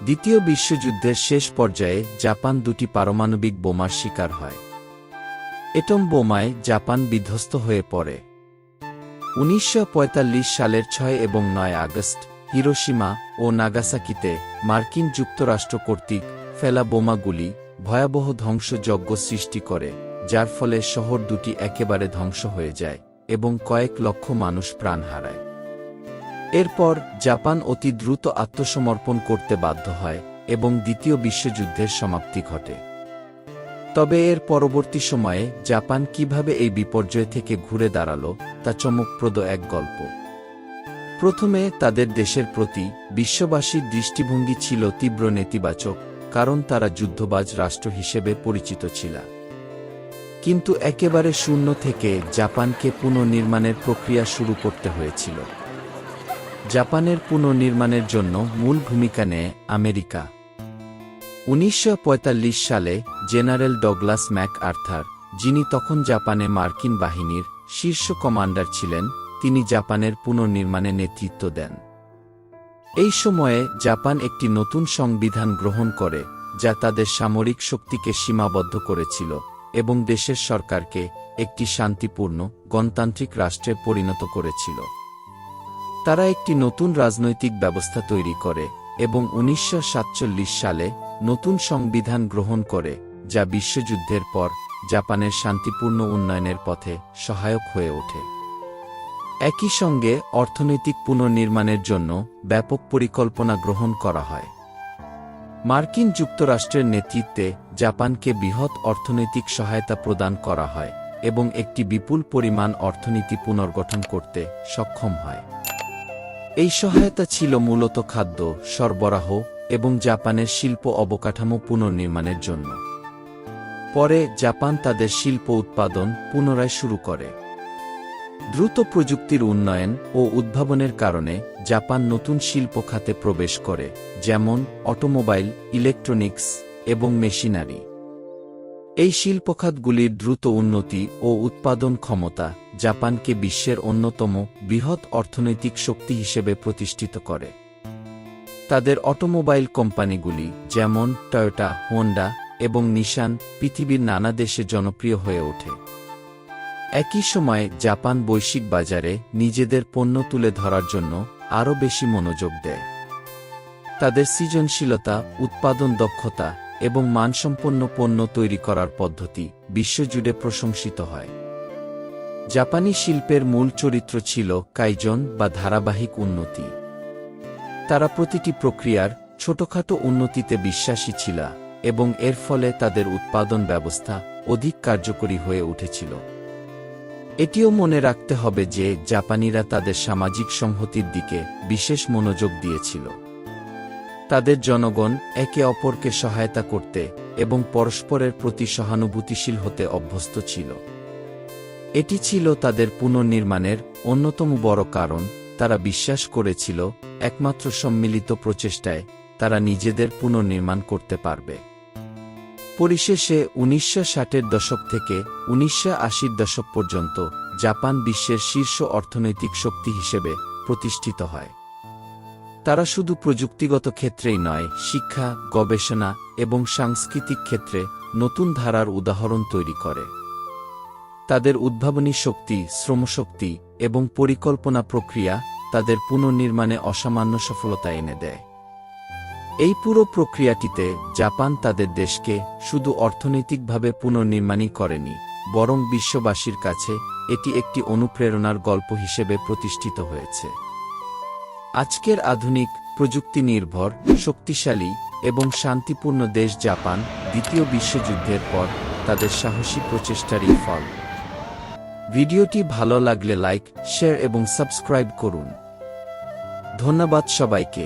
দ্বিতীয় বিশ্বযুদ্ধের শেষ পর্যায়ে জাপান দুটি পারমাণবিক বোমার শিকার হয়। এটম বোমায় জাপান বিধ্বস্ত হয়ে পড়ে। 1945 সালের 6 এবং 9 আগস্ট হিরোশিমা ও নাগাসাকিতে মার্কিন যুক্তরাষ্ট্র কর্তৃক ফেলা বোমাগুলি ভয়াবহ ধ্বংসযজ্ঞ সৃষ্টি করে, যার ফলে শহর দুটি একেবারে ধ্বংস হয়ে যায় এবং কয়েক লক্ষ মানুষ প্রাণ হারায়। এরপর জাপান অতি দ্রুত আত্মসমর্পণ করতে বাধ্য হয় এবং দ্বিতীয় বিশ্বযুদ্ধের সমাপ্তি ঘটে। তবে এর পরবর্তী সময়ে জাপান কিভাবে এই বিপর্যয় থেকে ঘুরে দাঁড়ালো তা চমকপ্রদ এক গল্প। প্রথমে তাদের দেশের প্রতি বিশ্ববাসীর দৃষ্টিভঙ্গি ছিল তীব্র নেতিবাচক, কারণ তারা যুদ্ধবাজ রাষ্ট্র হিসেবে পরিচিত ছিল। কিন্তু একেবারে শূন্য থেকে জাপানকে পুনর্নির্মাণের প্রক্রিয়া শুরু করতে হয়েছিল। জাপানের পুনর্নির্মাণের জন্য মূল ভূমিকা নেয় আমেরিকা। 1945 সালে জেনারেল ডগলাস ম্যাকআর্থার, যিনি তখন জাপানে মার্কিন বাহিনীর শীর্ষ কমান্ডার ছিলেন, তিনি জাপানের পুনর্নির্মাণে নেতৃত্ব দেন। এই সময়ে জাপান একটি নতুন সংবিধান গ্রহণ করে, যা তাদের সামরিক শক্তিকে সীমাবদ্ধ করেছিল এবং দেশের সরকারকে একটি শান্তিপূর্ণ গণতান্ত্রিক রাষ্ট্রে পরিণত করেছিল। তারা একটি নতুন রাজনৈতিক ব্যবস্থা তৈরি করে এবং 1947 সালে নতুন সংবিধান গ্রহণ করে, যা বিশ্বযুদ্ধের পর জাপানের শান্তিপূর্ণ উন্নয়নের পথে সহায়ক হয়ে ওঠে। একই সঙ্গে অর্থনৈতিক পুনর্নির্মাণের জন্য ব্যাপক পরিকল্পনা গ্রহণ করা হয়। মার্কিন যুক্তরাষ্ট্রের নেতৃত্বে জাপানকে বৃহৎ অর্থনৈতিক সহায়তা প্রদান করা হয় এবং একটি বিপুল পরিমাণ অর্থনীতি পুনর্গঠন করতে সক্ষম হয়। এই সহায়তা ছিল মূলত খাদ্য সরবরাহ এবং জাপানের শিল্প অবকাঠামো পুনর্নির্মাণের জন্য। পরে জাপান তাদের শিল্প উৎপাদন পুনরায় শুরু করে। দ্রুত প্রযুক্তির উন্নয়ন ও উদ্ভাবনের কারণে জাপান নতুন শিল্প খাতে প্রবেশ করে, যেমন অটোমোবাইল, ইলেকট্রনিক্স এবং মেশিনারি। এই শিল্পখাতগুলির দ্রুত উন্নতি ও উৎপাদন ক্ষমতা জাপানকে বিশ্বের অন্যতম বৃহৎ অর্থনৈতিক শক্তি হিসেবে প্রতিষ্ঠিত করে। তাদের অটোমোবাইল কোম্পানিগুলি যেমন টয়োটা, হোন্ডা এবং নিশান পৃথিবীর নানা দেশে জনপ্রিয় হয়ে ওঠে। একই সময়ে জাপান বৈশ্বিক বাজারে নিজেদের পণ্য তুলে ধরার জন্য আরও বেশি মনোযোগ দেয়। তাদের সৃজনশীলতা, উৎপাদন দক্ষতা এবং মানসম্পন্ন পণ্য তৈরি করার পদ্ধতি বিশ্বজুড়ে প্রশংসিত হয়। জাপানি শিল্পের মূল চরিত্র ছিল কাইজন বা ধারাবাহিক উন্নতি। তারা প্রতিটি প্রক্রিয়ার ছোটখাটো উন্নতিতে বিশ্বাসী ছিল এবং এর ফলে তাদের উৎপাদন ব্যবস্থা অধিক কার্যকরী হয়ে উঠেছিল। এটিও মনে রাখতে হবে যে জাপানিরা তাদের সামাজিক সংহতির দিকে বিশেষ মনোযোগ দিয়েছিল। তাদের জনগণ একে অপরকে সহায়তা করতে এবং পরস্পরের প্রতি সহানুভূতিশীল হতে অভ্যস্ত ছিল। এটি ছিল তাদের পুনর্নির্মাণের অন্যতম বড় কারণ। তারা বিশ্বাস করেছিল একমাত্র সম্মিলিত প্রচেষ্টায় তারা নিজেদের পুনর্নির্মাণ করতে পারবে। পরিশেষে 1960-এর দশক থেকে 1980-র দশক পর্যন্ত জাপান বিশ্বের শীর্ষ অর্থনৈতিক শক্তি হিসেবে প্রতিষ্ঠিত হয়। তারা শুধু প্রযুক্তিগত ক্ষেত্রেই নয়, শিক্ষা, গবেষণা এবং সাংস্কৃতিক ক্ষেত্রে নতুন ধারার উদাহরণ তৈরি করে। তাদের উদ্ভাবনী শক্তি, শ্রমশক্তি এবং পরিকল্পনা প্রক্রিয়া তাদের পুনর্নির্মাণে অসামান্য সফলতা এনে দেয়। এই পুরো প্রক্রিয়াটিতে জাপান তাদের দেশকে শুধু অর্থনৈতিকভাবে পুনর্নির্মাণই করেনি, বরং বিশ্ববাসীর কাছে এটি একটি অনুপ্রেরণার গল্প হিসেবে প্রতিষ্ঠিত হয়েছে। আজকের আধুনিক, প্রযুক্তি নির্ভর, শক্তিশালী এবং শান্তিপূর্ণ দেশ জাপান দ্বিতীয় বিশ্বযুদ্ধের পর তাদের সাহসী প্রচেষ্টারই ফল। ভিডিওটি ভালো লাগলে লাইক, শেয়ার এবং সাবস্ক্রাইব করুন। ধন্যবাদ সবাইকে।